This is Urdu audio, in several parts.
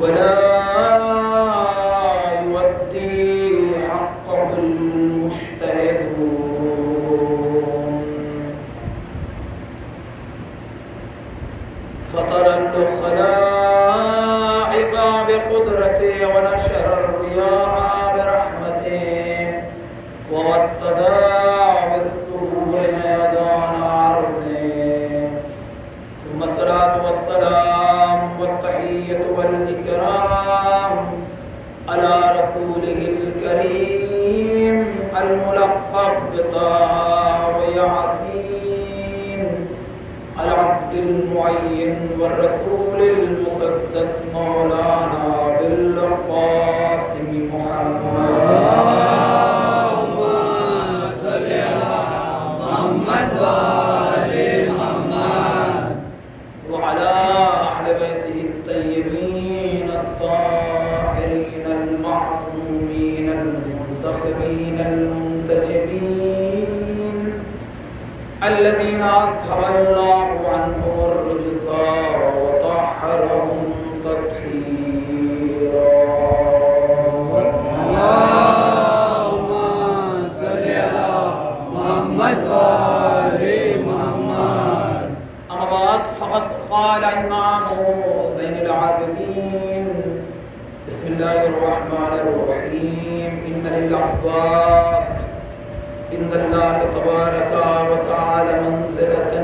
ولا يؤدي حقه المجتهدون فطر الخلائق بقدرته ونشر الرياح برحمته ووطدا بالسهول ميدان عرضه ثم الصلاة والسلام والتحية والإكرام على رسوله الكريم الملقب بطه وياسين العبد المعين والرسول المسدد مولانا بالقاسم محمد وعلى أهل بيته الطيبين الطاهرين المعصومين المنتخبين المنتجبين الذين أذهب الله عنهم الرجس وطهرهم تطهيرا. اللهم صل على محمد وآل محمد. أما بعد فقد قال إمام زين العابدين بسم الله الرحمن الرحيم إن للعباس عند الله تبارك وتعالى منزلة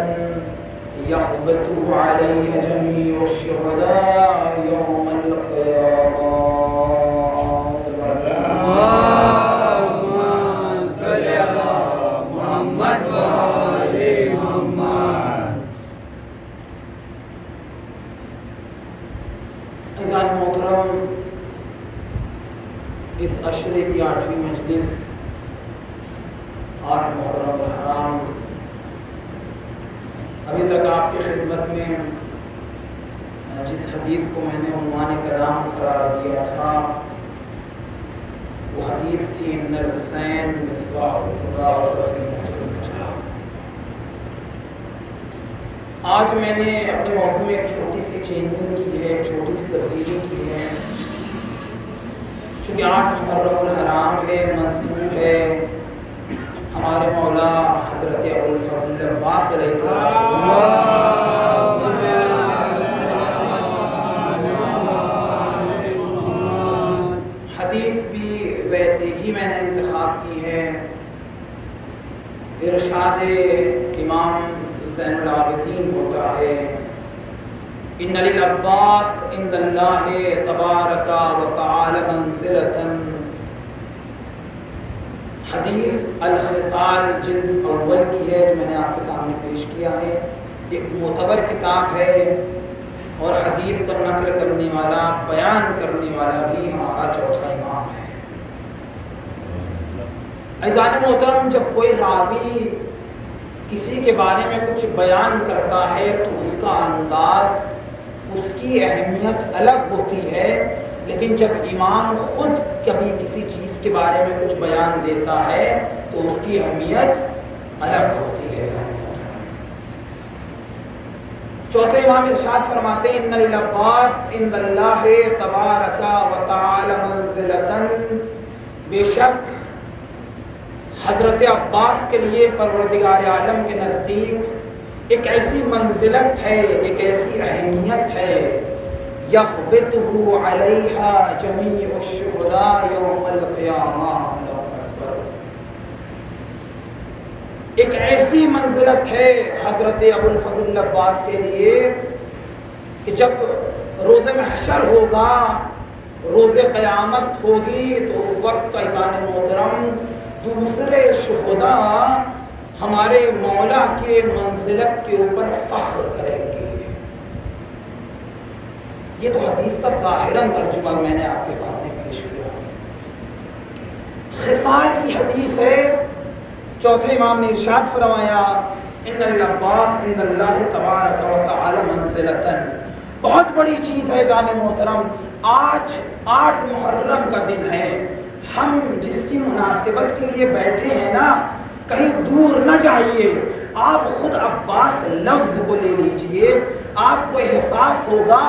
يخبط عليها جميع الشهداء يوم القيامة. اللهم صل على محمد وآل محمد. عزیزان محترم، اس عشرے کی 8ویں مجلس 8 محرم الحرام ابھی تک آپ کی خدمت میں جس حدیث کو میں نے عنوان کلام قرار دیا تھا وہ حدیث تھی ان الحسین مصباح الہدی و سفینۃ النجاۃ. آج میں نے اپنے موضوع میں ایک چھوٹی سی چینجنگ کی ہے، ایک چھوٹی سی تبدیلی کی ہے. چونکہ 8 محرم الحرام ہے، منسوب ہے ہمارے مولا حضرت ابوالفضل عباس علیہ السلام. حدیث بھی ویسے ہی میں نے انتخاب کی ہے. ارشاد امام زین العابدین ہوتا ہے ان للعباس عند اللہ تبارک و تعالی منزلۃ. حدیث الخصال جلد اول کی ہے جو میں نے آپ کے سامنے پیش کیا ہے. ایک معتبر کتاب ہے اور حدیث کو نقل کرنے والا، بیان کرنے والا بھی ہمارا چوتھا امام ہے. عزیزان محترم، جب کوئی راوی کسی کے بارے میں کچھ بیان کرتا ہے تو اس کا انداز، اس کی اہمیت الگ ہوتی ہے. لیکن جب امام خود کبھی کسی چیز کے بارے میں کچھ بیان دیتا ہے تو اس کی اہمیت الگ ہوتی ہے. چوتھے امام ارشاد فرماتے ہیں ان للعباس عند اللہ تبارک و تعالی منزلۃ. بے شک حضرت عباس کے لیے پروردگار عالم کے نزدیک ایک ایسی منزلت ہے، ایک ایسی اہمیت ہے یخبطہ علیہا جمیع الشہداء یوم القیامہ. ایک ایسی منزلت ہے حضرت ابوالفضل عباس کے لیے کہ جب روز محشر ہوگا، روز قیامت ہوگی، تو اس وقت عزیزان محترم دوسرے شہداء ہمارے مولا کے منزلت کے اوپر فخر کریں گے. یہ تو حدیث کا ظاہراً ترجمہ میں نے آپ کے سامنے پیش کیا ہے. خصال کی حدیث ہے. چوتھے امام نے ارشاد فرمایا ان للعباس عند اللہ تبارک و تعالی منزلۃ. بہت بڑی چیز ہے عزیزان محترم. آج 8 محرم کا دن ہے. ہم جس کی مناسبت کے لیے بیٹھے ہیں نا، کہیں دور نہ جائیے. آپ خود عباس لفظ کو لے لیجئے، آپ کو احساس ہوگا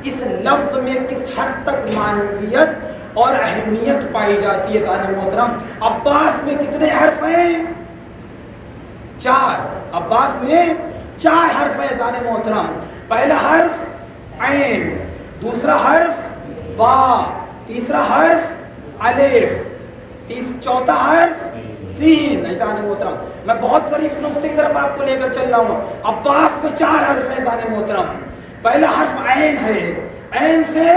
اس لفظ میں کس حد تک معنویت اور اہمیت پائی جاتی ہے۔ ذان محترم، عباس میں کتنے حرف ہیں؟ 4۔ عباس میں 4 حرف ہیں ذان محترم۔ پہلا حرف عین، دوسرا حرف با، تیسرا حرف الف، چوتھا حرف سین۔ ذان محترم، میں بہت ظریف نقطے کی طرف آپ کو لے کر چل رہا ہوں۔ عباس میں 4 حرف ہیں ذان محترم۔ پہلا حرف عین ہے، عین سے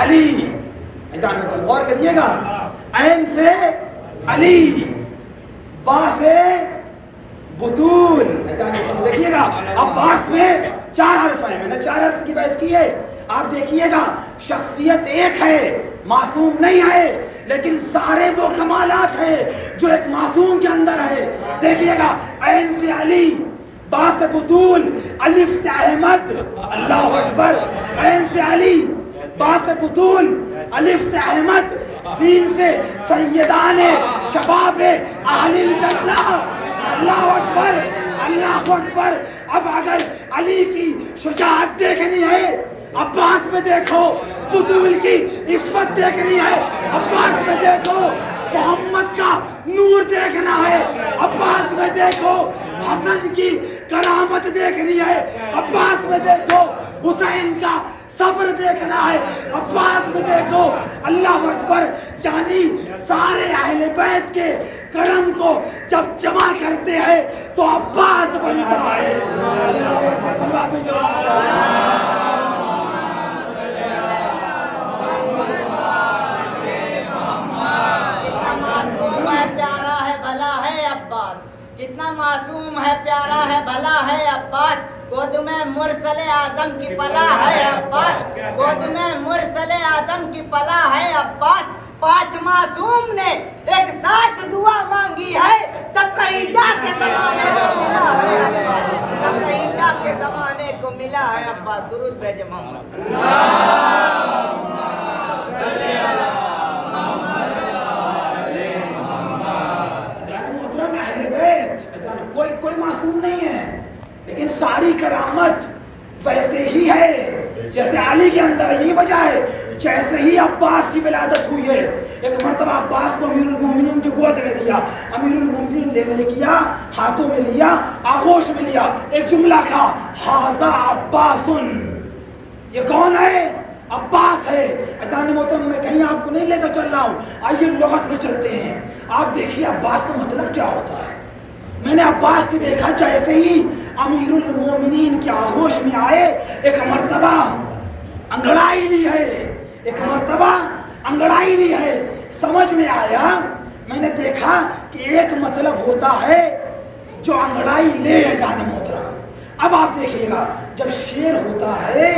علی۔ ذان محترم غور کریے گا، عین سے علی، با سے بطول۔ دیکھیے گا عباس میں 4 حرف ہیں، میں نے 4 حرف کی بحث کی ہے۔ آپ دیکھیے گا شخصیت ایک ہے، معصوم نہیں ہے، لیکن سارے وہ کمالات ہیں جو ایک معصوم کے اندر ہے۔ دیکھیے گا عین سے علی، با سے بطول، الف سے احمد، اللہ اکبر، عین سے علی، با سے بطول، الف سے احمد، سین سے سیدان شباب اہل الجنہ، اللہ اکبر، اللہ اکبر۔ اب اگر علی کی شجاعت دیکھنی ہے عباس میں دیکھو، بطول کی عفت دیکھنی ہے عباس میں دیکھو، محمد کا نور دیکھنا ہے عباس میں دیکھو، حسن کی کرامت دیکھنی ہے عباس میں دیکھو، حسین کا صبر دیکھنا ہے عباس میں دیکھو، اللہ اکبر۔ یعنی سارے اہل بیت کے کرم کو جب جمع کرتے ہیں تو عباس بنتا ہے۔ اللہ اکبر، صلوات بھیجو۔ کتنا معصوم ہے، پیارا ہے، بھلا ہے عباس، گود میں مرسل اعظم کی پلا ہے عباس، گود میں مرسل اعظم کی پلا ہے عباس۔ 5 معصوم نے ایک ساتھ دعا مانگی ہے، تب کہیں جا کے زمانے کو ملا ہے عباس، تب کہیں جا کے زمانے کو ملا ہے عباس۔ درود بھیجے محمد۔ کوئی معصوم نہیں ہے، لیکن ساری کرامت ویسے ہی ہے جیسے علی کے اندر۔ یہی وجہ ہے جیسے ہی عباس کی ولادت ہوئی ہے، ایک مرتبہ عباس کو امیر المومنین کی گود میں دیا، امیر المومنین لینے کیا، ہاتھوں میں لیا، آغوش میں لیا، ایک جملہ کہا، ھذا عباس۔ یہ کون ہے؟ عباس ہے۔ اذان محترم میں کہیں آپ کو نہیں لے کر چل رہا ہوں، آئیے لغت میں چلتے ہیں۔ آپ دیکھیے عباس کا مطلب کیا ہوتا ہے۔ میں نے عباس کی دیکھا جیسے ہی امیر المومنین کے آغوش میں آئے، ایک مرتبہ انگڑائی لی ہے، ایک مرتبہ انگڑائی لی ہے۔ سمجھ میں آیا، میں نے دیکھا کہ ایک مطلب ہوتا ہے جو انگڑائی لے جانے محترم۔ اب آپ دیکھیے گا جب شعر ہوتا ہے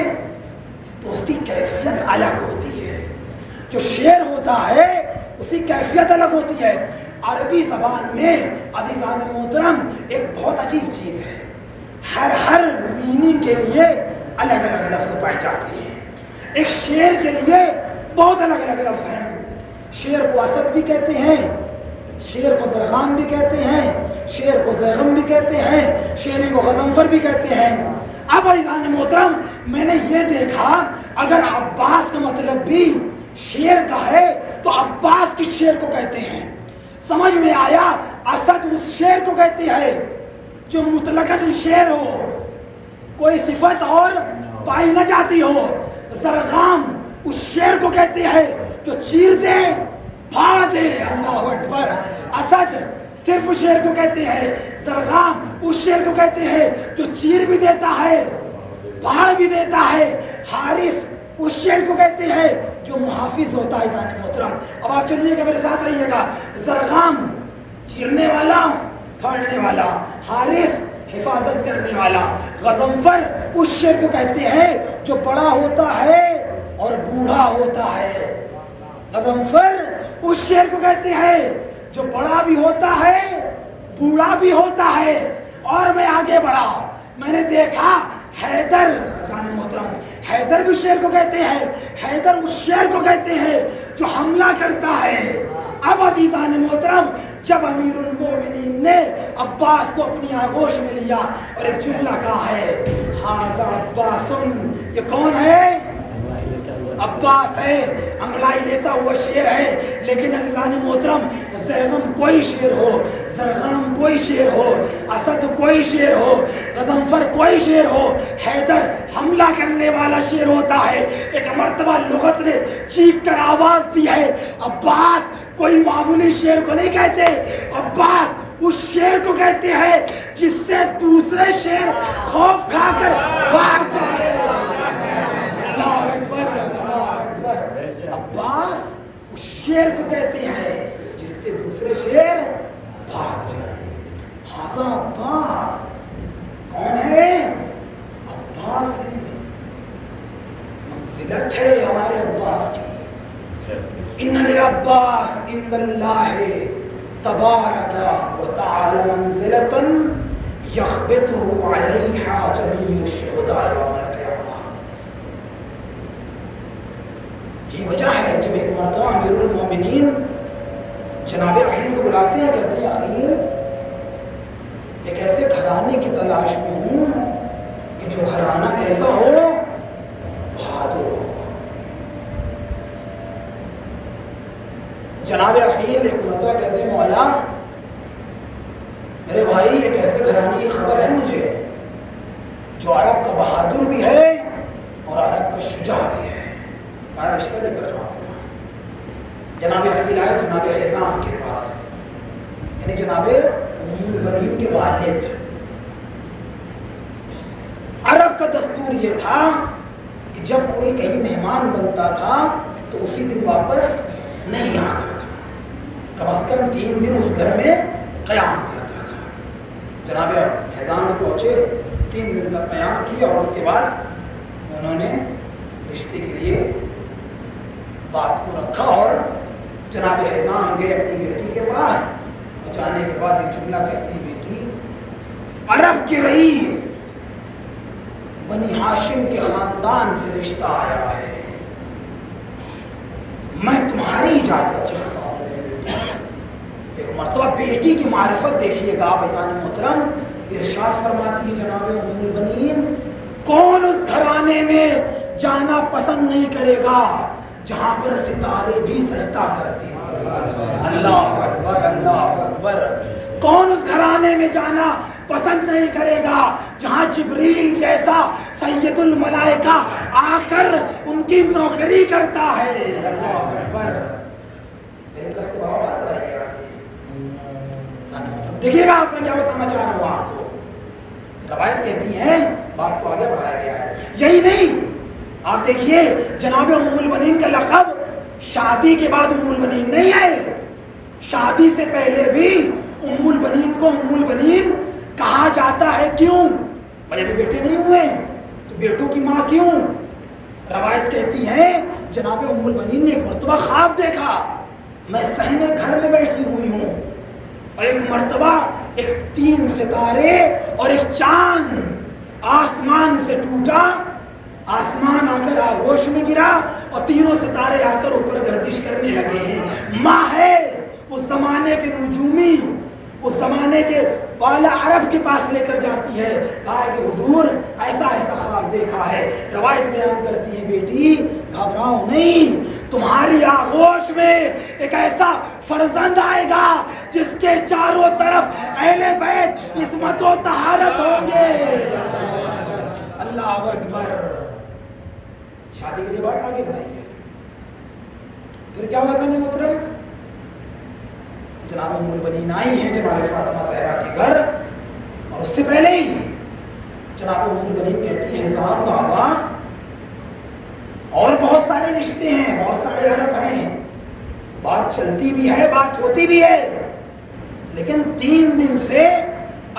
تو اس کی کیفیت الگ ہوتی ہے، جو شعر ہوتا ہے اس کی کیفیت الگ ہوتی ہے۔ عربی زبان میں عزیزان محترم ایک بہت عجیب چیز ہے، ہر میننگ کے لیے الگ الگ لفظ پائے جاتے ہیں۔ ایک شعر کے لیے بہت الگ الگ لفظ ہیں۔ شعر کو اسد بھی کہتے ہیں، شعر کو زرغام بھی کہتے ہیں، شعر کو زیغم بھی کہتے ہیں، شعری کو غضنفر بھی کہتے ہیں۔ اب عزیزان محترم میں نے یہ دیکھا اگر عباس کا مطلب بھی شعر کا ہے تو عباس کس شعر کو کہتے ہیں؟ سمجھ میں آیا، اسد اس شعر کو کہتے ہیں جو مطلقاً شعر ہو، کوئی صفت اور پائی نہ جاتی ہو۔ زرغام اس شعر کو کہتے ہیں جو چیر دے پھاڑ دے، اللہ اکبر۔ اسد صرف اس شعر کو کہتے ہیں، زرغام اس شعر کو کہتے ہیں جو چیر بھی دیتا ہے پھاڑ بھی دیتا ہے۔ حارث اس شعر کو کہتے ہیں جو محافظ ہوتا ہے ذات محترم۔ اب آپ چلیے گا میرے ساتھ رہیے گا، زرغام چیرنے والا پھاڑنے والا، حارث حفاظت کرنے والا، غضنفر اس شعر کو کہتے ہیں جو بڑا ہوتا ہے اور بوڑھا ہوتا ہے۔ غضنفر اس شعر کو کہتے ہیں جو بڑا بھی ہوتا ہے بوڑھا بھی ہوتا ہے۔ اور میں آگے بڑھا، میں نے دیکھا حیدر، محترم حیدر بھی شعر کو کہتے ہیں، حیدر اس شعر کو کہتے ہیں جو حملہ کرتا ہے۔ اب عزیزان محترم جب امیر المومنین نے عباس کو اپنی آغوش میں لیا اور ایک جملہ کہا ہے ھذا عباسن، یہ کون ہے؟ عباس ہے، انگڑائی لیتا ہوا شیر ہے. لیکن عزیزان محترم، زیغم کوئی شیر ہو، زرغام کوئی شیر ہو، اسد کوئی شیر ہو، غضنفر کوئی شیر ہو، حیدر حملہ کرنے والا شیر ہوتا ہے. ایک مرتبہ لغت نے چیخ کر آواز دی ہے عباس کوئی معمولی شیر کو نہیں کہتے، عباس اس شیر کو کہتے ہیں جس سے دوسرے شیر خوف کھا کر بھاگ جائے. اللہ اکبر، اللہ اکبر. عباس اس شیر کو کہتے ہیں جس سے دوسرے شیر بھاگ جائے. ھذا عباس، کون ہے؟ عباس ہے. منزلت ہے ہمارے عباس کی. ان للعباس عند اللہ تبارک و تعالی منزلۃ یخبطہ علیہا جمیع الشہداء یوم القیامہ. یہ وجہ ہے جب ایک مرتبہ امیر المومنین جناب عقیل کو بلاتے ہیں، کہتے ہیں عقیل ایک ایسے گھرانے کی تلاش میں ہوں کہ جو گھرانہ کیسا ہو؟ بہادر ہو. جناب عقیل ایک مرتبہ کہتے ہیں مولا میرے بھائی ایک ایسے گھرانے کی خبر ہے مجھے جو عرب کا بہادر بھی ہے اور عرب کا شجاع بھی ہے، کہا رشتہ لے کر جاؤ. جناب عقیل آئے جناب حزام کے پاس، یعنی جناب ام المؤمنین کے والد. عرب کا دستور یہ تھا کہ جب کوئی کہیں مہمان بنتا تھا تو اسی دن واپس نہیں آتا تھا، کم از کم 3 دن اس گھر میں قیام کرتا تھا. جناب حزام میں پہنچے، 3 دن تک قیام کیا اور اس کے بعد انہوں نے رشتے کے لیے بات کو رکھا اور جناب حزام گئے اپنی بیٹی کے پاس. جانے کے بعد ایک جملہ کہتی بیٹی عرب کے رئیس بنی ہاشم کے خاندان سے رشتہ آیا ہے، میں تمہاری اجازت چاہتا ہوں. ایک مرتبہ بیٹی کی معرفت دیکھیے گا آپ عزیزان محترم. ارشاد فرماتی ہے جناب ام المؤمنین کون اس گھرانے میں جانا پسند نہیں کرے گا جہاں پر ستارے بھی سجدہ کرتے ہیں. اللہ اکبر، اللہ اکبر. کون اس گھرانے میں جانا پسند نہیں کرے گا جہاں جبریل جیسا سید الملائکہ آ کر ان کی نوکری کرتا ہے. اللہ اکبر. میری طرف سے بابا بات بڑھائیے آگے. دیکھیے گا آپ میں کیا بتانا چاہ رہا ہوں آپ کو. روایت کہتی ہے، بات کو آگے بڑھایا گیا ہے. یہی نہیں، آپ دیکھیے جناب ام المؤمنین کا لقب شادی کے بعد ام المؤمنین نہیں ہے، شادی سے پہلے بھی ام المؤمنین کو ام المؤمنین کہا جاتا ہے. کیوں؟ بھائی ابھی بیٹے نہیں ہوئے تو بیٹوں کی ماں کیوں؟ روایت کہتی ہے جناب ام المؤمنین نے ایک مرتبہ خواب دیکھا، میں صحن گھر میں بیٹھی ہوئی ہوں اور ایک مرتبہ ایک 3 ستارے اور ایک چاند آسمان سے ٹوٹا، آسمان آ کر آغوش میں گرا اور 3 ستارے آ کر اوپر گردش کرنے لگے ہیں. ماں ہے اس زمانے کے نجومی، اس زمانے کے بالا عرب کے پاس لے کر جاتی ہے. کہا کہ حضور ایسا ایسا خواب دیکھا ہے. روایت بیان کرتی ہے بیٹی گھبراؤ نہیں، تمہاری آغوش میں ایک ایسا فرزند آئے گا جس کے چاروں طرف اہل بیت عصمت و طہارت ہوں گے. اللہ اکبر. شادی کے لیے بات آگے بڑھائی ہے. پھر کیا ہوا تھا محترم؟ جناب ام المؤمنین آئی ہیں جناب فاطمہ زہرا کے گھر اور اس سے پہلے ہی جناب ام المؤمنین کہتی ہے حزام بابا اور بہت سارے رشتے ہیں، بہت سارے عرب ہیں، بات چلتی بھی ہے، بات ہوتی بھی ہے، لیکن 3 دن سے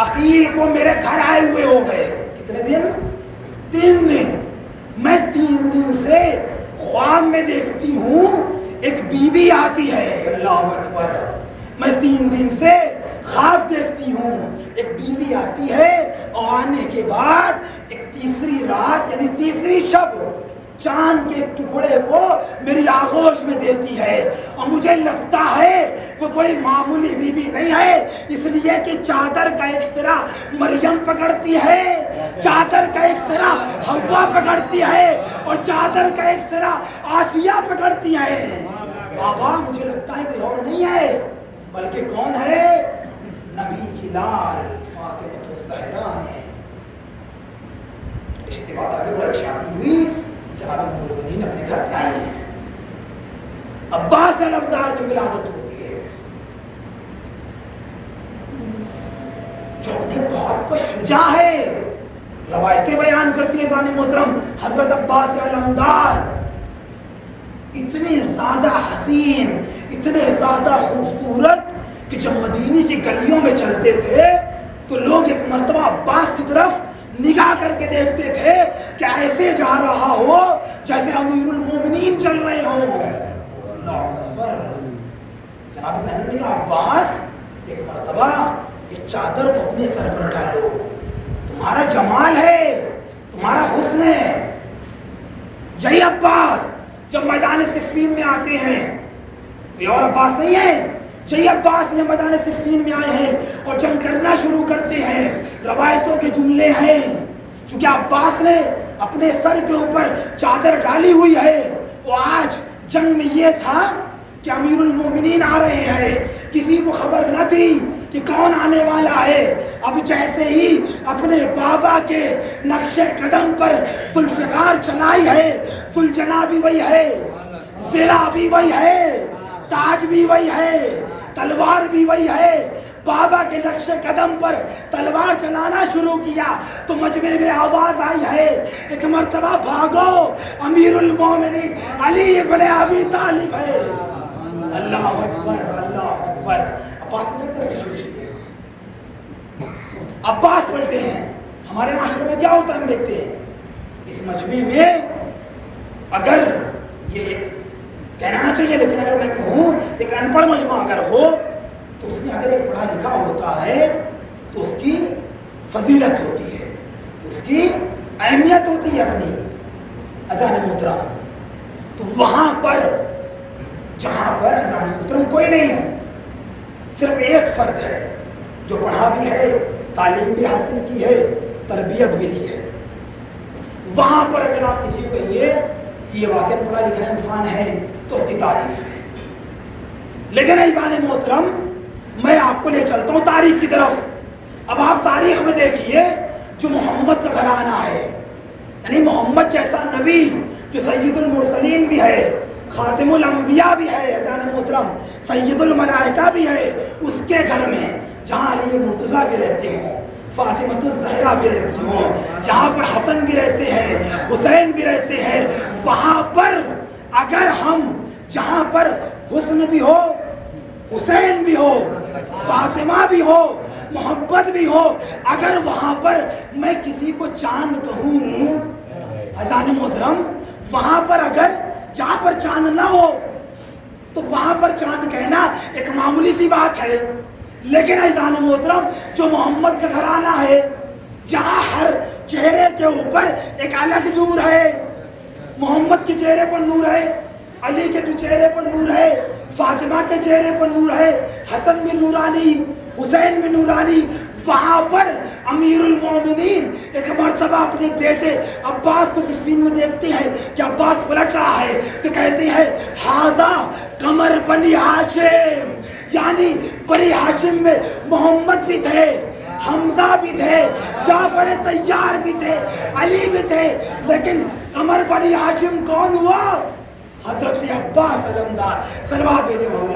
عقیل کو میرے گھر آئے ہوئے ہو گئے. کتنے دن؟ 3 دن. میں 3 دن سے خواب میں دیکھتی ہوں ایک بیوی آتی ہے. اللہ اکبر. میں 3 دن سے خواب دیکھتی ہوں ایک بیوی آتی ہے اور آنے کے بعد ایک تیسری رات یعنی تیسری شب چاند کے ٹکڑے کو میری آغوش میں دیتی ہے، اور مجھے لگتا ہے وہ کوئی معمولی بی بی نہیں ہے، اس لیے کہ چادر کا ایک سرا مریم پکڑتی ہے، چادر کا ایک سرا حوا پکڑتی ہے، اور چادر کا ایک سرا آسیہ پکڑتی ہے۔ بابا مجھے لگتا ہے کوئی اور نہیں ہے، بلکہ کون ہے؟ نبی کی لال فاطمہ الزہرا ہے۔ رشتے بات آگے بڑھ، شادی ہوئی، جناب ام المؤمنین اپنے گھر پہ آئی ہیں، عباس علمدار کی ولادت ہوتی ہے، جو اپنے باپ کا شجاع ہے۔ روایتیں بیان کرتی ہے زان محترم حضرت عباس علمدار اتنے زیادہ حسین، اتنے زیادہ خوبصورت کہ جب مدینے کی گلیوں میں چلتے تھے تو لوگ ایک مرتبہ عباس کی طرف نگاہ کر کے دیکھتے تھے کہ ایسے جا رہا ہو جیسے امیر المومنین چل رہے ہوں۔ جناب زینب نے کہا عباس ایک مرتبہ ایک چادر کو اپنے سر پر ڈالو، تمہارا جمال ہے، تمہارا حسن ہے۔ یہی عباس جب میدان صفین میں آتے ہیں، کوئی اور عباس نہیں ہے، یہی عباس نے میدان صفین میں آئے ہیں اور جنگ کرنا شروع کرتے ہیں۔ روایتوں کے جملے ہیں، چونکہ عباس نے اپنے سر کے اوپر چادر ڈالی ہوئی ہے، وہ آج جنگ میں یہ تھا کہ امیر المومنین آ رہے ہیں، کسی کو خبر نہ تھی کہ کون آنے والا ہے۔ اب جیسے ہی اپنے بابا کے نقش قدم پر ذوالفقار چلائی ہے، ذوالجناح بھی وہی ہے، زرہ بھی وہی ہے، تاج بھی وہی ہے، تلوار بھی وہی ہے، بابا کے نقش قدم پر تلوار چلانا شروع کیا تو مجمع میں آواز آئی ہے، ایک مرتبہ بھاگو امیر المومنین علی ابن ابی طالب ہے۔ اللہ اکبر، اللہ اکبر۔ عباس نے جب کرنا شروع کیا، عباس بولتے ہیں ہمارے معاشرے میں کیا ہوتا ہے، ہم دیکھتے ہیں اس مجمع میں، اگر یہ ایک کہنا چاہیے لیکن اگر میں کہوں ایک ان پڑھ مجمع اگر ہو تو اس میں اگر ایک پڑھا لکھا ہوتا ہے تو اس کی فضیلت ہوتی ہے، اس کی اہمیت ہوتی ہے اپنی۔ اذان محترم، تو وہاں پر جہاں پر اذان محترم کوئی نہیں ہے، صرف ایک فرد ہے جو پڑھا بھی ہے، تعلیم بھی حاصل کی ہے، تربیت بھی لی ہے، وہاں پر اگر آپ کسی کو کہیے کہ یہ واقعی پڑھا لکھا انسان ہے تو اس کی تعریف ہے۔ لیکن اذان محترم میں آپ کو لے چلتا ہوں تاریخ کی طرف۔ اب آپ تاریخ میں دیکھیے جو محمد کا گھرانہ ہے، یعنی محمد جیسا نبی جو سید المرسلین بھی ہے، خاتم الانبیاء بھی ہے، اذان محترم سید الملائکہ بھی ہے، اس کے گھر میں جہاں علی مرتضیٰ بھی رہتے ہوں، فاطمہ الزہرا بھی رہتی ہوں، جہاں پر حسن بھی رہتے ہیں، حسین بھی رہتے ہیں، وہاں پر اگر ہم جہاں پر حسن بھی ہو، حسین بھی ہو، فاطمہ بھی ہو، محمد بھی ہو، اگر وہاں پر میں کسی کو چاند کہوں، اذان محترم وہاں پر اگر جہاں پر چاند نہ ہو تو وہاں پر چاند کہنا ایک معمولی سی بات ہے، لیکن اذان محترم جو محمد کا گھرانہ ہے، جہاں ہر چہرے کے اوپر ایک الگ نور ہے، محمد کے چہرے پر نور ہے، علی کے چہرے پر نور ہے، فاطمہ کے چہرے پر نور ہے، حسن بھی نورانی، حسین بھی نورانی، وہاں پر امیر المومنین ایک مرتبہ اپنے بیٹے عباس کو صفین میں دیکھتے ہیں کہ عباس پلٹ رہا ہے تو کہتے ہیں ہاذا قمر بنی ہاشم، یعنی بنی ہاشم میں محمد بھی تھے، حمزہ بھی تھے، جعفر طیار بھی تھے، علی بھی تھے، لیکن قمر بنی ہاشم کون ہوا؟ حضرت عباس علمدار۔ صلوات بھیجو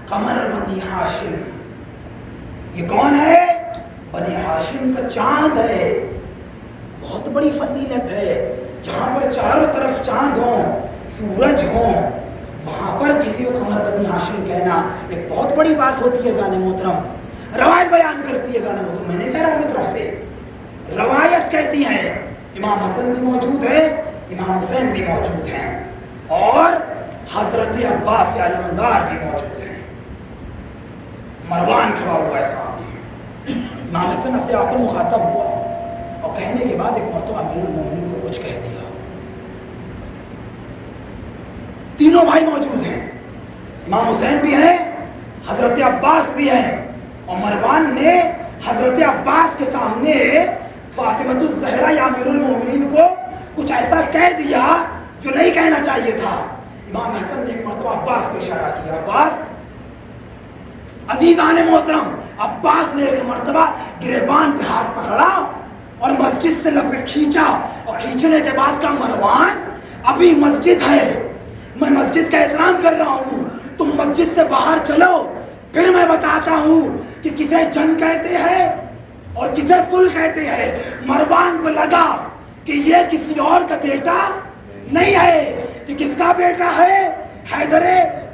قمر بنی ہاشم. یہ کون ہے؟ بنی ہاشم کا چاند ہے. بہت بڑی فضیلت ہے. جہاں پر چاروں طرف چاند ہوں، سورج ہوں، وہاں پر کسی کو قمر بنی ہاشم کہنا ایک بہت بڑی بات ہوتی ہے. زان محترم روایت بیان کرتی ہے، زان محترم میں نے کہہ رہا ہوں اپنی طرف سے روایت کہتی ہے امام حسن بھی موجود ہے، امام حسین بھی موجود ہیں، اور حضرت عباس علمدار بھی موجود ہیں. مروان کھڑا ہوا ہے سامنے. امام حسن سے آ کر مخاطب ہوا اور کہنے کے بعد ایک مرتبہ امیر المومنین کو کچھ کہہ دیا. تینوں بھائی موجود ہیں، امام حسین بھی ہیں، حضرت عباس بھی ہیں، اور مروان نے حضرت عباس کے سامنے فاطمۃ الزہرا یا امیر المومنین کو کچھ ایسا کہہ دیا جو نہیں کہنا چاہیے تھا. امام حسن نے ایک مرتبہ عباس کو اشارہ کیا. عباس، عزیزان محترم، عباس نے ایک مرتبہ گریبان پہ ہاتھ پکڑا اور مسجد سے لپٹ کھینچا، اور کھینچنے کے بعد کہا مروان ابھی مسجد ہے، میں مسجد کا احترام کر رہا ہوں، تم مسجد سے باہر چلو، پھر میں بتاتا ہوں کہ کسے جنگ کہتے ہیں اور کسے صلح کہتے ہیں. مروان کو لگا کہ یہ کسی اور کا بیٹا نہیں ہے، کہ کس کا بیٹا ہے؟ حیدر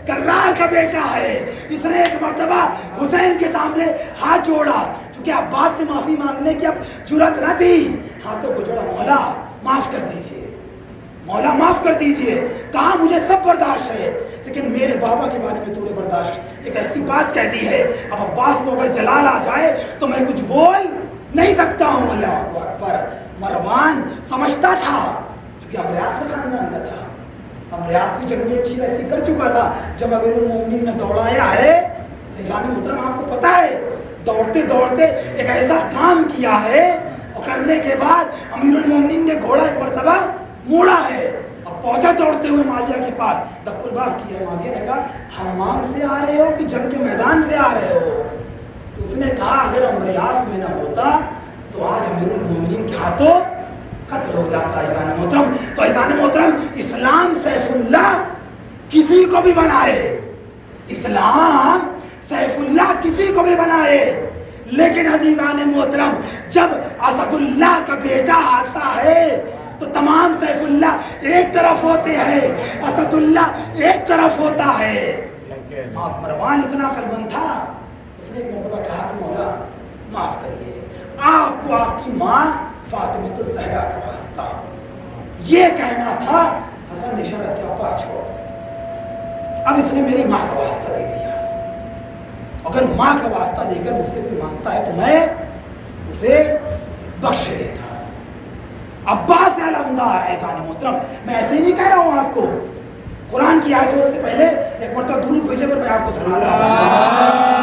کرار کا بیٹا ہے. اس نے ایک مرتبہ حسین کے سامنے ہاتھ جوڑا، چونکہ عباس سے معافی مانگنے کی اب جرات نہ تھی. ہاتھوں کو جوڑا، مولا معاف کر دیجئے، مولا معاف کر دیجئے. کہا مجھے سب برداشت ہے، لیکن میرے بابا کے بارے میں تھوڑے برداشت ایک ایسی بات کہہ دی ہے، اب عباس کو اگر جلال آ جائے تو میں کچھ بول نہیں سکتا ہوں. اللہ اکبر. مروان سمجھتا تھا، چونکہ امریاس کا خاندان کا تھا، امریاس بھی جب یہ چیز ایسی کر چکا تھا، جب امیر المومنین نے دوڑایا ہے تو ایزان محترم آپ کو پتا ہے دوڑتے دوڑتے ایک ایسا کام کیا ہے، اور کرنے کے بعد امیر المومنین نے گھوڑا ایک مرتبہ موڑا ہے. اب پہنچا دوڑتے ہوئے معاویہ کے پاس، دق الباب کیا ہے. معاویہ نے کہا حمام سے آ رہے ہو کہ جنگ کے میدان سے آ رہے ہو؟ تو اس نے کہا اگر امریاس میں نہ ہوتا تو آج امیر المومنین کے ہاتھوں قتل ہو جاتا. ایزان محترم، تو ایزان محترم اسلام سیف اللہ کسی کو بھی بنائے، اسلام سیف اللہ کسی کو بھی بنائے، لیکن عزیزان محترم جب اسد اللہ کا بیٹا آتا ہے تو تمام سیف اللہ ایک طرف ہوتے ہیں، اسد اللہ ایک طرف ہوتا ہے. آپ مروان اتنا قلبند تھا، اس نے ایک مرتبہ کہا کہ مولا معاف کریے، آپ کو آپ کی ماں فاطمۃ الزہرا کا واسطہ یہ کہنا تھا. حسن نے اشارہ کیا، پاس چھوڑ. اب اس نے میری ماں کا واسطہ دے دیا، اگر ماں کا واسطہ دے کر مجھ سے کوئی مانگتا ہے تو میں اسے بخش دیتا. عباس علمدار ہے ایزان محترم، میں ایسے ہی نہیں کہہ رہا ہوں آپ کو، قرآن کی آیت اس سے پہلے ایک مرتبہ درود بھیجے پر میں آپ کو سناتا ہوں.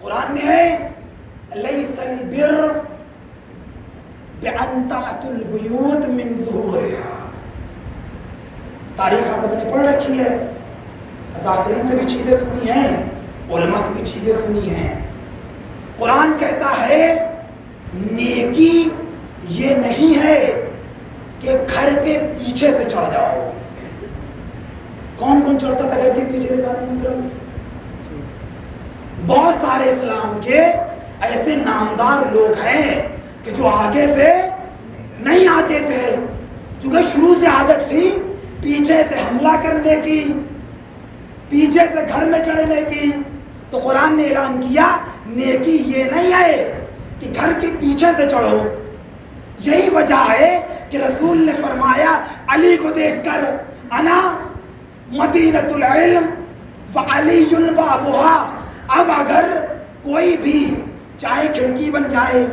قرآن میں ہے لیس البر بأن تأتوا البیوت من ظہورها. تاریخ آپ لوگوں نے پڑھ رکھی ہے، ذاکرین سے بھی چیزیں سنی ہیں، علماء سے بھی چیزیں سنی ہیں. قرآن کہتا ہے نیکی یہ نہیں ہے کہ گھر کے پیچھے سے چڑھ جاؤ. کون کون چڑھتا تھا گھر کے پیچھے سے؟ بہت سارے اسلام کے ایسے نامدار لوگ ہیں کہ جو آگے سے نہیں آتے تھے، کیونکہ شروع سے عادت تھی پیچھے سے حملہ کرنے کی، پیچھے سے گھر میں چڑھنے کی. تو قرآن نے اعلان کیا نیکی یہ نہیں ہے کہ گھر کے پیچھے سے چڑھو. یہی وجہ ہے کہ رسول نے فرمایا علی کو دیکھ کر انا مدینۃ العلم وعلی بابها. اب اگر کوئی بھی چاہے کھڑکی بن جائے،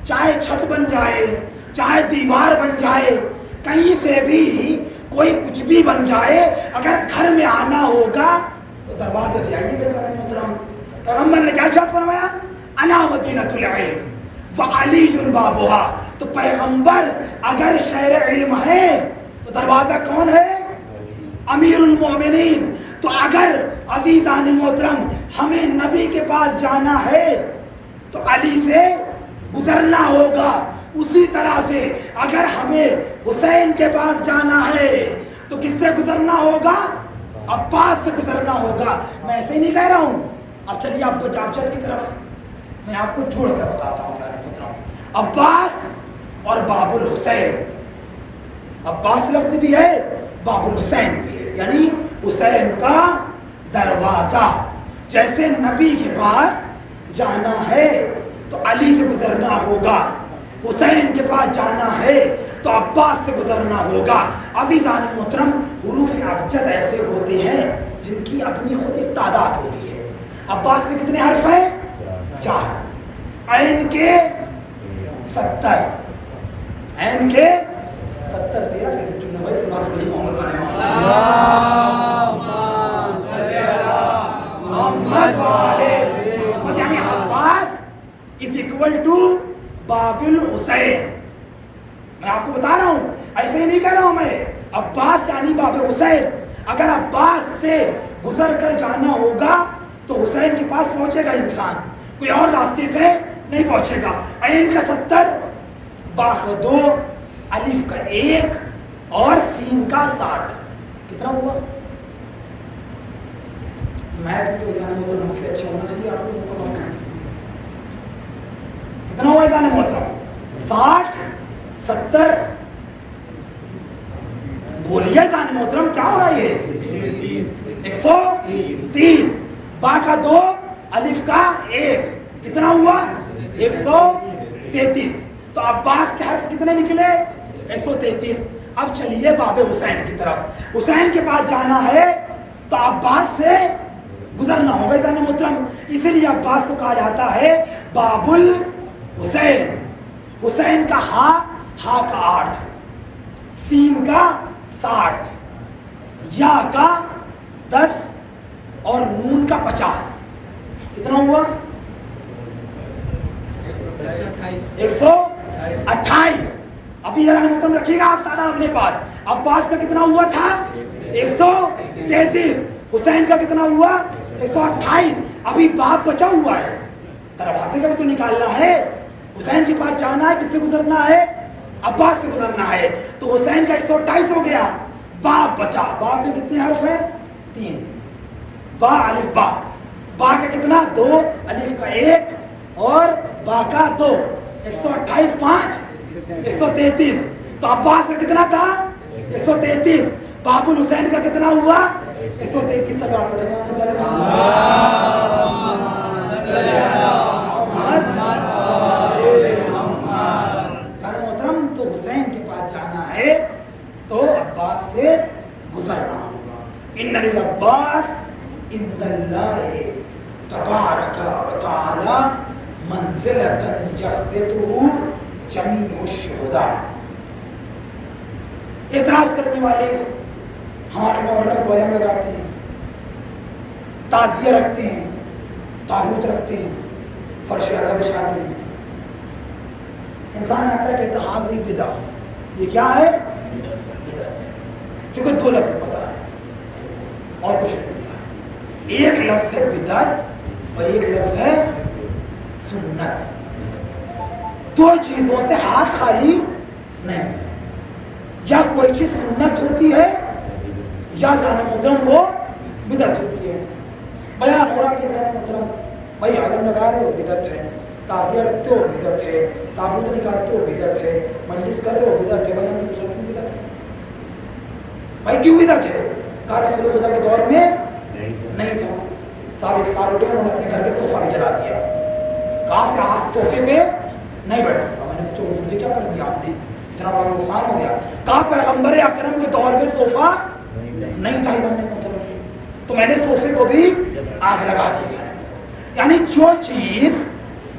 چاہے چھت بن جائے، چاہے دیوار بن جائے، کہیں سے بھی کوئی کچھ بھی بن جائے، اگر گھر میں آنا ہوگا تو دروازے سے آئیے گا. محترم پیغمبر نے کیا ارشاد فرمایا؟ انا مدینۃ العلم وعلی بابها. تو پیغمبر اگر شہر علم ہے تو دروازہ کون ہے؟ امیر المومنین. تو اگر عزیزان محترم ہمیں نبی کے پاس جانا ہے تو علی سے گزرنا ہوگا. اسی طرح سے اگر ہمیں حسین کے پاس جانا ہے تو کس سے گزرنا ہوگا؟ عباس سے گزرنا ہوگا. میں ایسے ہی نہیں کہہ رہا ہوں. اب چلیے اب جابجد کی طرف میں آپ کو جوڑ کر بتاتا ہوں. عباس اور باب الحسین. عباس لفظ بھی ہے، باب الحسین بھی ہے، یعنی حسین کا دروازہ. جیسے نبی کے پاس جانا ہے تو علی سے گزرنا ہوگا، حسین کے پاس جانا ہے تو عباس سے گزرنا ہوگا. عزیزان محترم، حروف ابجد ایسے ہوتے ہیں جن کی اپنی خود ایک تعداد ہوتی ہے. عباس میں کتنے حرف ہیں؟ 4. عین کے 70. عین کے 70. 13 کیسے چننا بھائی؟ سماعت پڑھیے محمد والے محمد والے محمد. یعنی عباس از اکول ٹو باب الحسین. میں آپ کو بتا رہا ہوں، ایسے ہی نہیں کہہ رہا ہوں میں. عباس یعنی باب حسین. اگر عباس سے گزر کر جانا ہوگا تو حسین کے پاس پہنچے گا انسان، کوئی اور راستے سے نہیں پہنچے گا. عین کا 70، با کا 2، الف کا 1 اور سین کا 60. کتنا ہوا؟ میتھ تو اذان محترم سے اچھا ہونا چاہیے، آپ لوگوں کو معاف کرنا چاہیے. کتنا ہوا اذان محترم؟ 60 70. بولیے اذان محترم کیا ہو رہا ہے؟ یہ 130. با کا 2، الف کا 1. کتنا ہوا؟ 133. تو عباس کے حرف کتنے نکلے؟ 133. اب چلیے باب حسین کی طرف. حسین کے پاس جانا ہے تو عباس سے گزرنا ہوگا اذان محترم. اسی لیے عباس کو کہا جاتا ہے باب الحسین. حسین کا ہا کا 8، سین کا 60، یا کا 10 اور نون کا 50. کتنا ہوا؟ 128. ابھی اذان محترم رکھیے گا آپ تعداد اپنے پاس. عباس کا کتنا ہوا تھا؟ 133. حسین کا کتنا ہوا؟ 128. ابھی باپ بچا ہوا ہے، دروازے کا بھی تو نکالنا ہے. حسین کے پاس جانا ہے، کس سے گزرنا ہے؟ عباس سے گزرنا ہے. تو حسین کا 128 ہو گیا، باپ بچا. باپ میں کتنے حرف ہیں؟ 3. با الف با. با کا کتنا؟ 2، الف کا 1 اور با کا 2. 128 5 133. تو عباس کا کتنا تھا؟ 133. باب الحسین کا کتنا ہوا؟ 133. سب بات پڑھے محمد والے محترم. تو حسین کے پاس جانا ہے تو عباس سے گزرنا ہوگا. ان للعباس عند اللہ تبارک و تعالی منزلۃ یخبطہ جمیع الشہداء. اعتراض کرنے والے ہمارے محرم کو علم لگاتے ہیں، تعزیہ رکھتے ہیں، تابوت رکھتے ہیں، فرش اعلیٰ بچھاتے ہیں. انسان آتا ہے کہتا ہے حاضی بدع. یہ کیا ہے؟ بدعت. کیونکہ 2 لفظ پتہ ہے اور کچھ نہیں پتہ ہے. ایک لفظ ہے بدعت اور ایک لفظ ہے سنت. 2 چیزوں سے ہاتھ خالی نہیں. یا کوئی چیز سنت ہوتی ہے یا ذہن محترم وہ بدعت ہوتی ہے. بیان ہو رہا کہ ذہن محترم بھائی علم لگا رہے ہو بدعت ہے، تعزیہ رکھتے ہو بدعت ہے، تابوت نکالتے ہو بدعت ہے، مجلس کر رہے ہو بدعت ہے. بھائی ہم نے پوچھا کیوں بدعت ہے؟ بھائی کیوں بدعت ہے؟ کہا رسول خدا کے دور میں نہیں تھا. صاحب ایک سال اٹھے، انہوں نے اپنے گھر کے صوفہ بھی جلا دیا. کہا سے آج صوفے پہ نہیں بیٹھا. میں نے پوچھا رسول یہ کیا کر دیا آپ نے، اتنا بڑا نقصان ہو گیا. کہا پیغمبر اکرم کے دور میں صوفہ نہیں تھا. تو میں نے صوفے کو بھی آگ لگا دی. یعنی جو چیز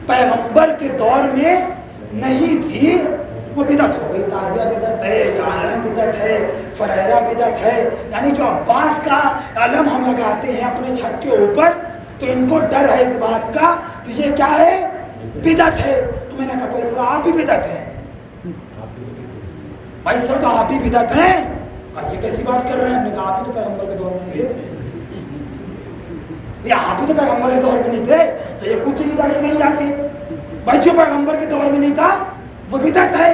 پیغمبر کے دور میں نہیں تھی وہ بدعت ہو گئی. تعزیہ بدعت ہے، یا علم بدعت ہے، فریرہ بدعت ہے. یعنی جو عباس کا علم ہم لگاتے ہیں اپنے چھت کے اوپر تو ان کو ڈر ہے اس بات کا تو یہ کیا ہے؟ بدعت ہے. تو میں نے کہا کوئی اس طرح آپ بھی بدعت ہیں؟ بھائی اس طرح تو آپ بھی بدعت ہیں. کہا یہ کیسی بات کر رہے ہیں؟ ہم نے کہا آپ بھی تو پیغمبر کے دور میں نہیں تھے. آپ بھی تو پیغمبر کے دور میں نہیں تھے تو یہ کچھ چیز ڈالی گئی آ کے. بھائی جو پیغمبر کے دور میں نہیں تھا وہ بدعت ہے.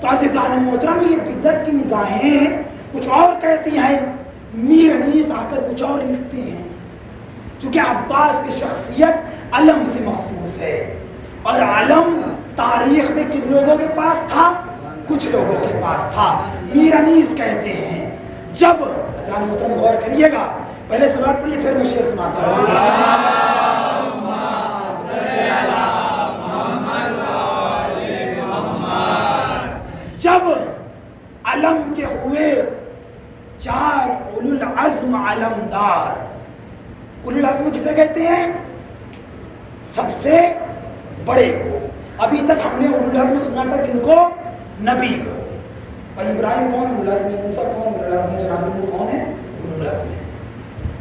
تو عزیزان محترم یہ بدعت کی نگاہیں کچھ اور کہتی ہیں. میر انیس آ کر کچھ اور لکھتے ہیں. چونکہ عباس کی شخصیت علم سے مخصوص ہے اور علم تاریخ میں کن لوگوں کے پاس تھا؟ کچھ لوگوں کے پاس تھا. میر انیس کہتے ہیں جب عزیزان محترم غور کریے گا, پہلے سنات پڑھیے پھر میں شعر سناتا ہوں. جب علم کے ہوئے 4 اولو العزم علمدار. اولو العزم کسے کہتے ہیں؟ سب سے بڑے کو. ابھی تک ہم نے اولو العزم سنا تھا کن کو؟ نبی کو. بھائی ابراہیم کون اولو العزم ہے؟ موسیٰ کون اولو العزم ہے؟ جناب نوح کون ہے؟ اولو العزم ہے.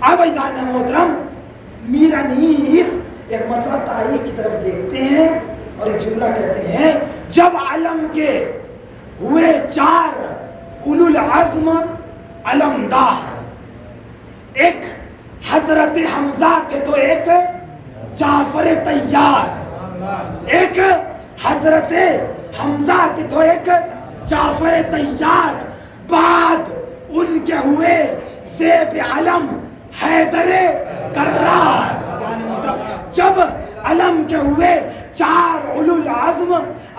اب عزیزان محترم میر انیس ایک مرتبہ تاریخ کی طرف دیکھتے ہیں اور ایک جملہ کہتے ہیں جب علم کے ہوئے 4 اولو العزم علمدار, ایک حضرت حمزہ تھے تو ایک جعفر طیار. ایک حضرت حمزہ تھے تو ایک جعفر طیار. بعد ان کے ہوئے زیب علم حیدر کرار. جب علم کے ہوئے 4 اولو العزم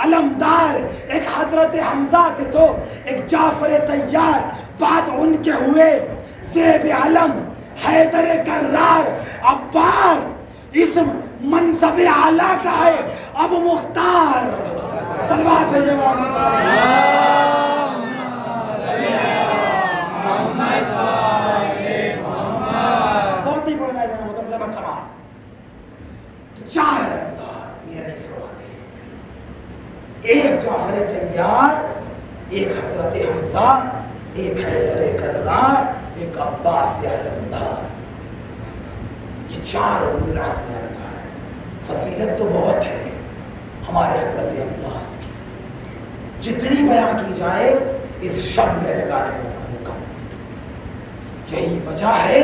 علمدار, ایک حضرت حمزہ تھے تو ایک جعفر طیار. بعد ان کے ہوئے زیب علم حیدر کرار. عباس اسم منصب اعلیٰ کا ہے اب مختار. صلوات بھیجو بہت ہی پڑھنا ہے مطلب زبر تمام. 4 علمدار میرے نہیں سرواتے, ایک جعفر طیار, ایک حضرت حمزہ, ایک حیدر کرار, ایک عباس علمدار. یہ 4 اولو العزم علمدار. فضیلت تو بہت ہے ہمارے حضرت عباس کی, جتنی بیان کی جائے اس شب میں کم. یہی وجہ ہے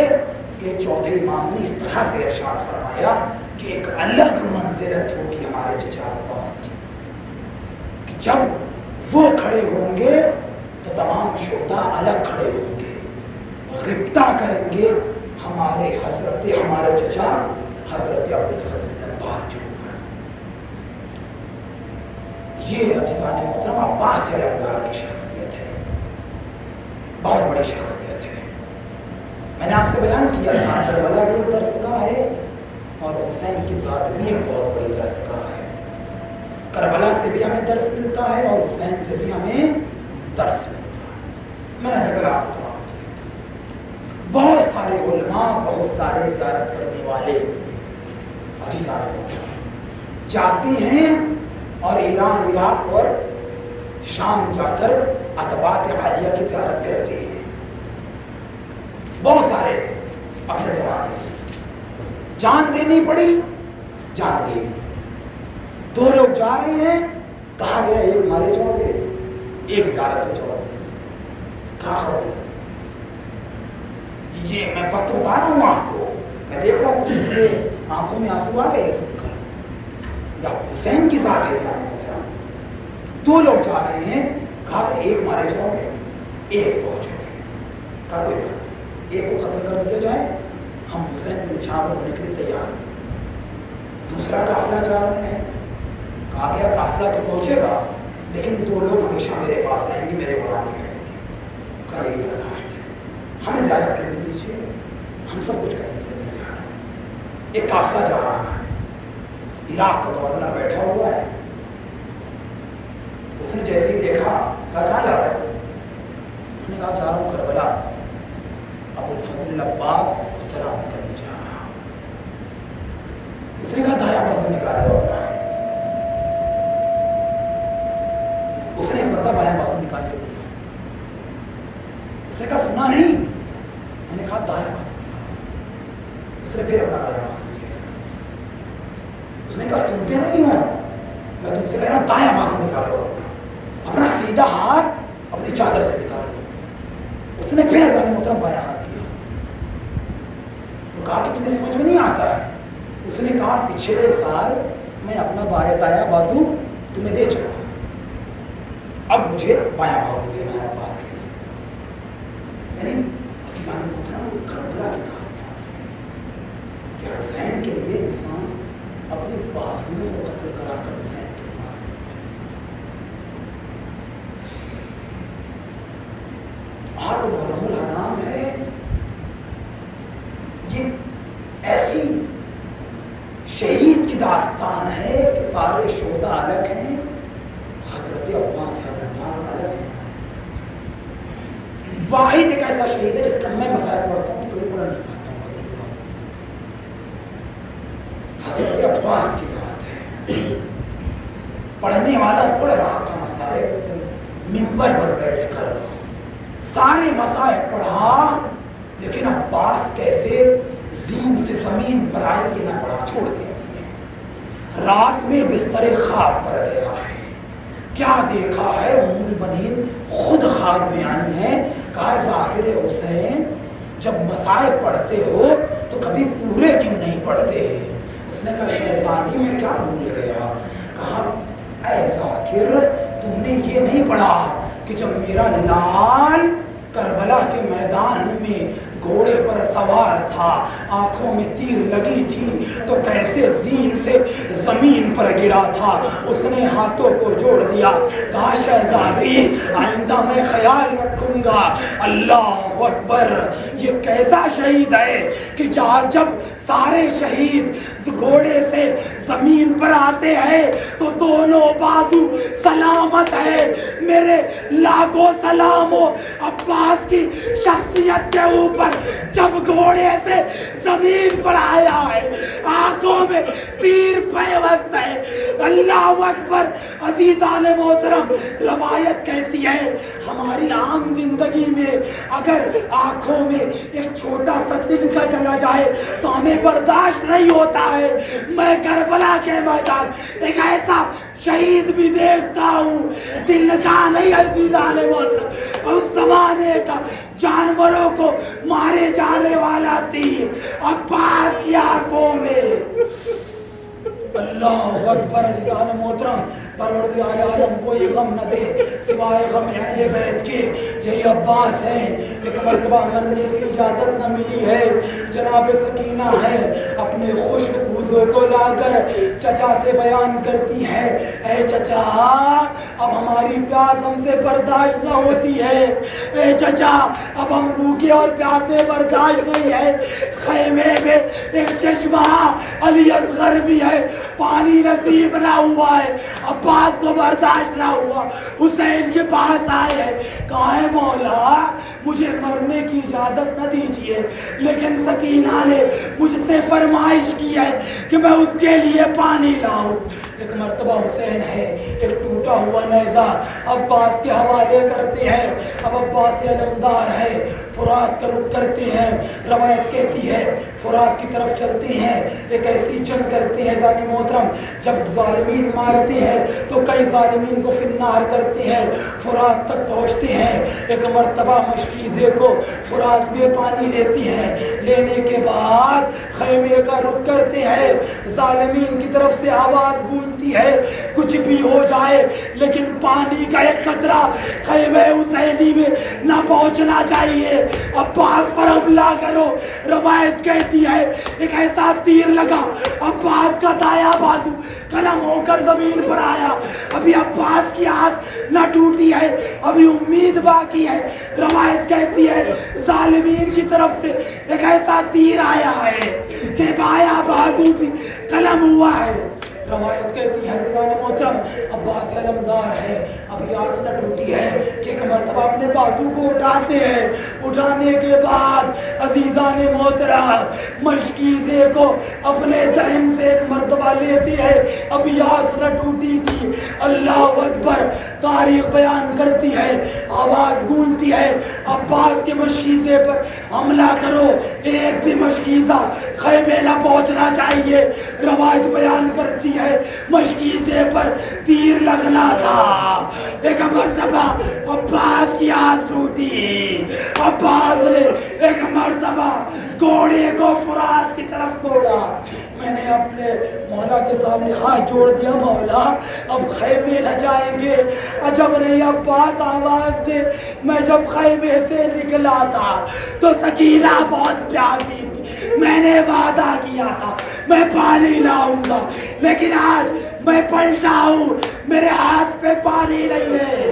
کہ چوتھے امام نے اس طرح سے ارشاد فرمایا کہ ایک الگ منزلت ہوگی ہمارے چچا عباس کی, کہ جب وہ کھڑے ہوں گے تو تمام شہداء الگ کھڑے ہوں گے, غبطہ کریں گے ہمارے چچا حضرت ابوالفضل عباس کے اوپر. یہ عزیزان محترم عباس علمدار کی شخصیت ہے, بہت بڑی شخصیت ہے. میں نے آپ سے بیان کیا تھا کربلا بھی ایک درسگاہ ہے اور حسین کی ذات بھی ایک بہت بڑی درسگاہ ہے. کربلا سے بھی ہمیں درس ملتا ہے اور حسین سے بھی ہمیں درس ملتا ہے. میں نے ٹکرا بہت سارے علماء, بہت سارے زیارت کرنے والے عزیزان محترم جاتے ہیں اور ایران, عراق اور شام جا کر اتباعت عالیہ کی زیارت کرتے ہیں. بہت سارے اپنے زمانے کی جان دینی پڑی, جان دے دی. 2 لوگ جا رہے ہیں, کہا گیا ایک مارے جاؤ گے, ایک زیارت پہ جاؤ. کہا خبر یہ میں وقت بتا رہا ہوں آپ کو, میں دیکھ رہا ہوں کچھ میرے آنکھوں میں آنسو آ گئے سن کر. یا حسین کی ذات ہے جان محترم. 2 لوگ جا رہے ہیں, کہا کہ ایک مارے جاؤ گے, ایک پہنچو گے. کہا کوئی بات, ایک کو قتل کر دیا جائے, ہم حسین کو نچھاور ہونے کے لیے تیار. دوسرا قافلہ جا رہے ہیں, کہا گیا قافلہ تو پہنچے گا لیکن 2 لوگ ہمیشہ میرے پاس رہیں گے, میرے غلامی کریں گے. کہا یہ برداشت ہے, ہمیں زیارت کرنے دیجیے, ہم سب کچھ کرنے کے لیے تیار ہیں. ایک قافلہ جا رہا ہے, عراق کا گورنر بیٹھا ہوا ہے. اس نے جیسے ہی دیکھا, کہا کہاں جا رہا ہے؟ اس نے کہا جا رہا ہوں کربلا, ابوالفضل عباس کو سلام کرنے جا رہا ہوں. اس نے کہا دایاں بازو نکالو. اس نے ایک مرتبہ بایاں بازو نکال کے دیا. اس نے کہا سنا نہیں. میں نے کہا دایاں بازو نکالو. اس نے پھر اپنا دایاں بازو دیا. اس نے کہا سنتے نہیں ہو, میں تم سے کہہ رہا دایاں بازو نکالو. اپنا سیدھا ہاتھ اپنی چادر سے نکالو. اس نے پھر اذان محترم بایاں ہاتھ دیا. وہ کہا کہ تمہیں سمجھ میں نہیں آتا ہے. اس نے کہا پچھلے سال میں اپنا دایاں بازو تمہیں دے چکا. اب مجھے بایاں بازو دینا ہے عباس کے لیے. یعنی عزیزان محترم کربلا کی داستان کہ حسین کے لیے انسان اپنے بازوؤں کو قتل کرا کر حسین کے پاس. آٹھ محرم الحرام ہے، یہ ایسی شہید کی داستان ہے کہ سارے شہداء الگ ہیں، حضرت عباس حضرت الگ ہیں. واحد ایک ایسا شہید ہے جس کا میں مسائل پڑھتا ہوں کبھی پڑھ نہیں پاتا ہوں. حضرت عباس کی ذات ہے. پڑھنے والا پڑھ رہا تھا مسائل منبر پر بیٹھ کر، سارے مسائل پڑھا، لیکن عباس کیسے زین سے زمین پر آئے یہ نہ پڑھا، چھوڑ دیا اس نے. رات میں بستر خواب پر گیا ہے. کیا دیکھا ہے؟ ام البنین خود خواب میں آئی ہیں. کہا ذاکر حسین جب مسائل پڑھتے ہو تو کبھی پورے کیوں نہیں پڑھتے؟ اس نے کہا شہزادی میں کیا بھول گیا. کہا اے ذاکر تم نے یہ نہیں پڑھا کہ جب میرا لال کربلا کے میدان میں گھوڑے پر سوار تھا، آنکھوں میں تیر لگی تھی تو کیسے زین سے زمین پر گرا تھا، اس نے ہاتھوں کو جوڑ دیا. کہا شہزادی آئندہ میں خیال رکھوں گا. اللہ اکبر، یہ کیسا شہید ہے کہ جب سارے شہید گھوڑے سے زمین پر آتے ہیں تو دونوں بازو سلامت ہے. میرے لاکھوں سلام ہو عباس کی شخصیت کے اوپر جب گھوڑے سے زمین پر آیا ہے، آنکھوں میں تیر پیوست ہے. اللہ اکبر. عزیزان محترم روایت کہتی ہے ہماری عام زندگی میں اگر آنکھوں میں ایک چھوٹا سا دل کا چلا جائے تو ہمیں برداشت نہیں ہوتا ہے. میں کربلا کے میدان ایک ایسا شہید بھی دیکھتا ہوں، دل کا نہیں عزیزان محترم، اس زمانے کا جانوروں کو مارے جانے والا تیر عباس کی آنکھوں میں. اللہ اکبر. عزیزان محترم پروردگار عالم کوئی غم نہ دے سوائے غم اہل بیت کے. یہی عباس ہیں. ایک مرتبہ مرنے کی اجازت نہ ملی ہے. جناب سکینہ ہے اپنے خشک کوزوں کو لا کر چچا سے بیان کرتی ہے اے چچا اب ہماری پیاس ہم سے برداشت نہ ہوتی ہے. اے چچا اب ہم بھوکے اور پیاسے برداشت نہیں ہے. خیمے میں ایک چشمہ علی اصغر بھی ہے، پانی نصیب نہ ہوا ہے. عباس کو برداشت نہ ہوا، حسین کے پاس آئے ہیں. کہا ہے مولا مجھے مرنے کی اجازت نہ دیجیے، لیکن سکینہ نے مجھ سے فرمائش کی ہے کہ میں اس کے لیے پانی لاؤں. ایک مرتبہ حسین ہے ایک ٹوٹا ہوا نیزہ عباس کے حوالے کرتے ہیں. اب عباس علمدار ہے، فرات کا رخ کرتے ہیں. روایت کہتی ہے فرات کی طرف چلتے ہیں، ایک ایسی جنگ کرتے ہیں ذاکر محترم جب ظالمین مارتے ہیں تو کئی ظالمین کو فنار کرتے ہیں. فرات تک پہنچتے ہیں. ایک مرتبہ مشکیزے کو فرات میں پانی لیتے ہیں. لینے کے بعد خیمے کا رخ کرتے ہیں. ظالمین کی طرف سے آواز گونجتی ہے کچھ بھی ہو جائے لیکن پانی کا ایک قطرہ خیمے حسینی میں نہ پہنچنا چاہیے. عباس پر حملہ کرو. روایت کہتی ہے ایک ایسا تیر لگا عباس کا دایاں بازو قلم ہو کر زمین پر آیا. ابھی عباس کی آس نہ ٹوٹی ہے، ابھی امید باقی ہے. روایت کہتی ہے ظالمین کی طرف سے ایک ایسا تیر آیا ہے کہ بایاں بازو بھی قلم ہوا ہے. روایت کہتی ہے عزیزان محترم عباس علمدار ہے، ابھی آس نہ ٹوٹی ہے کہ ایک مرتبہ اپنے بازو کو اٹھاتے ہیں. اٹھانے کے بعد عزیزان محترم مشکیزے کو اپنے دہن سے ایک مرتبہ لیتے ہیں. ابھی آس نہ ٹوٹی تھی. اللہ اکبر. تاریخ بیان کرتی ہے آواز گونجتی ہے عباس کے مشکیزے پر حملہ کرو، ایک بھی مشکیزہ خیمے نہ پہنچنا چاہیے. روایت بیان کرتی ہے مشکیزے پر تیر لگنا تھا. ایک مرتبہ عباس کی آس ٹوٹی. عباس نے ایک مرتبہ گھوڑے کو فرات کی طرف دوڑا. میں نے اپنے مولا کے سامنے ہاتھ جوڑ دیا، مولا اب خیمے نہ جائیں گے۔ عجب نہیں عباس آواز دے، میں جب خیمے سے نکلا تھا تو سکینہ بہت پیاسی تھی، میں نے وعدہ کیا تھا میں پانی لاؤں گا، لیکن آج میں پلٹا ہوں، میرے ہاتھ پہ پانی نہیں ہے۔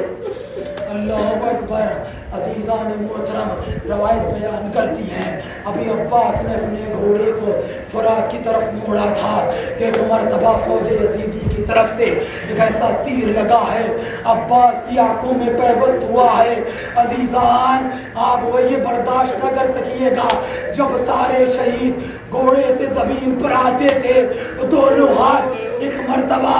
اللہ اکبر۔ عزیزان محترم روایت بیان کرتی ہیں ابھی عباس نے اپنے گھوڑے کو فرات کی طرف موڑا تھا کہ ایک مرتبہ فوج یزیدی کی طرف سے ایک ایسا تیر لگا ہے، عباس کی آنکھوں میں پیوست ہوا ہے۔ عزیزان آپ وہ یہ برداشت نہ کر سکیے گا، جب سارے شہید گھوڑے سے زمین پر آتے تھے دونوں ہاتھ ایک مرتبہ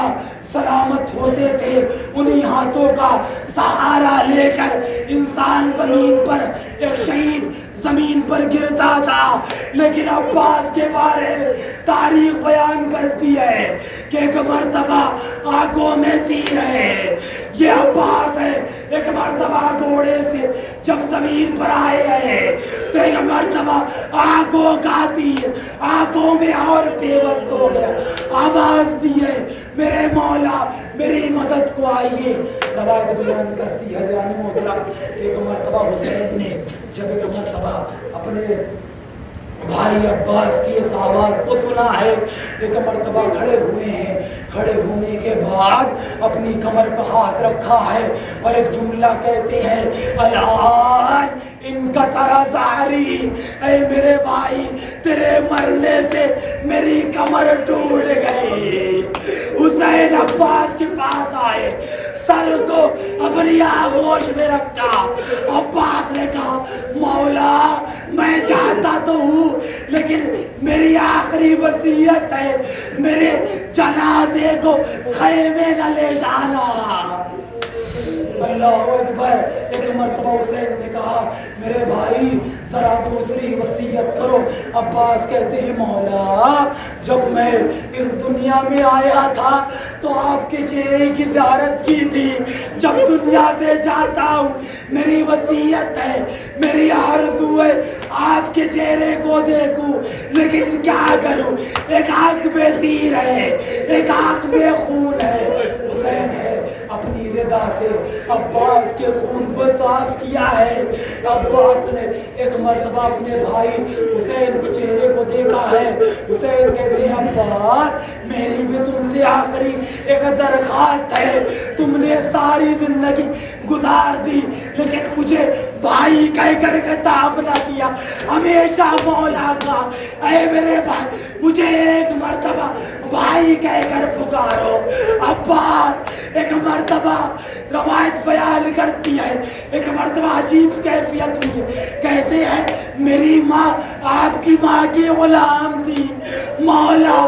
سلامت ہوتے تھے، انہی ہاتھوں کا سہارا لے کر انسان زمین پر، ایک شہید زمین پر گرتا تھا۔ لیکن عباس کے بارے میں تاریخ بیان کرتی ہے کہ ایک مرتبہ آنکھوں میں تیر ہے، یہ عباس ہے۔ ایک مرتبہ گھوڑے سے جب زمین پر آئے ہیں تو ایک مرتبہ آنکھوں کا تیر آنکھوں میں اور پیوست ہو گیا، آواز دی ہے میرے مولا میری مدد کو آئیے۔ روایت بیان کرتی ہے یعنی محترم ایک مرتبہ حسین نے جب ایک مرتبہ اپنے بھائی عباس کی اس آواز کو سنا ہے، ایک مرتبہ کھڑے ہوئے ہیں، کھڑے ہونے کے بعد اپنی کمر پہ ہاتھ رکھا ہے اور ایک جملہ کہتے ہیں الان ان کا سارا ظاہری، اے میرے بھائی تیرے مرنے سے میری کمر ٹوٹ گئی۔ حسین عباس کے پاس آئے، سر کو اپنی آغوش میں رکھا، عباس نے کہا مولا میں چاہتا تو ہوں لیکن میری آخری وصیت ہے میرے جنازے کو خیمے نہ لے جانا۔ اللہ اکبر۔ ایک مرتبہ حسین نے کہا میرے بھائی ذرا دوسری وصیت کرو۔ عباس کہتے ہیں مولا جب میں اس دنیا میں آیا تھا تو آپ کے چہرے کی زیارت کی تھی، جب دنیا سے جاتا ہوں میری وصیت ہے، میری آرزو ہے آپ کے چہرے کو دیکھوں، لیکن کیا کروں، ایک آنکھ میں تیر ہے، ایک آنکھ میں خون ہے۔ حسین ہے اپنی رضا سے عباس کے خون کو صاف کیا ہے۔ عباس نے ایک مرتبہ اپنے بھائی حسین کے چہرے کو دیکھا ہے۔ حسین کہتے ہیں عباس میری بھی تم سے آخری ایک درخواست ہے، تم نے ساری زندگی گزار دی لیکن مجھے بھائی کہہ کر خطاب نہ کیا، ہمیشہ مولا کا اے میرے بھائی مجھے ایک مرتبہ بھائی کہہ کر پکارو۔ عباس ایک مرتبہ روایت بیان کرتی ہے ایک مرتبہ عجیب کیفیت ہوئی ہے، کہتے ہیں میری ماں آپ کی ماں کی غلام تھی، مولا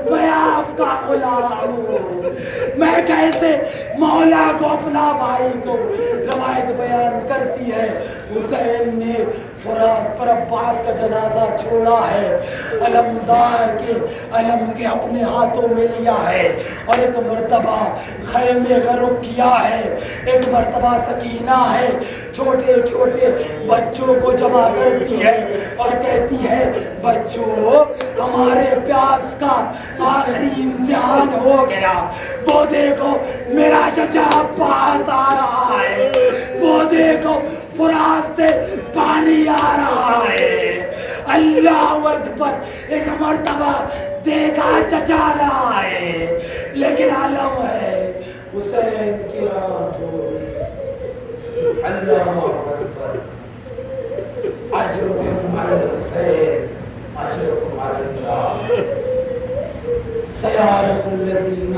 میں آپ کا غلام ہوں، میں کیسے مولا کو اپنا بھائی کو۔ روایت بیان کرتی ہے حسین نے فرات پر عباس کا جنازہ چھوڑا ہے، علمدار کے علم کے اپنے ہاتھوں میں لیا ہے اور ایک مرتبہ خیمے کا رخ کیا ہے۔ ایک مرتبہ سکینہ ہے چھوٹے چھوٹے بچوں کو جمع کرتی ہے اور کہتی ہے بچوں ہمارے پیاس کا آخری امتحان ہو گیا، وہ دیکھو میرا چچا عباس آ رہا ہے، وہ دیکھو فرات سے پانی آ رہا ہے۔ اللہ اکبر۔ ایک مرتبہ دیکھا چچا رہا ہے لیکن علم ہے حسین کی ہاتھوں میں۔ اللہ اکبر۔ اجرکم علی الحسین اجرکم علی اللہ، سیعلم الذین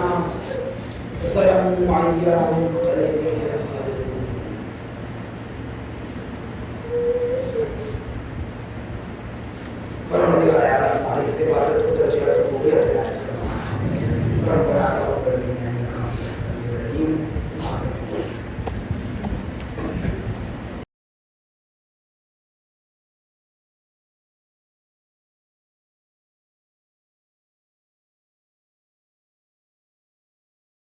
ظلموا ایہم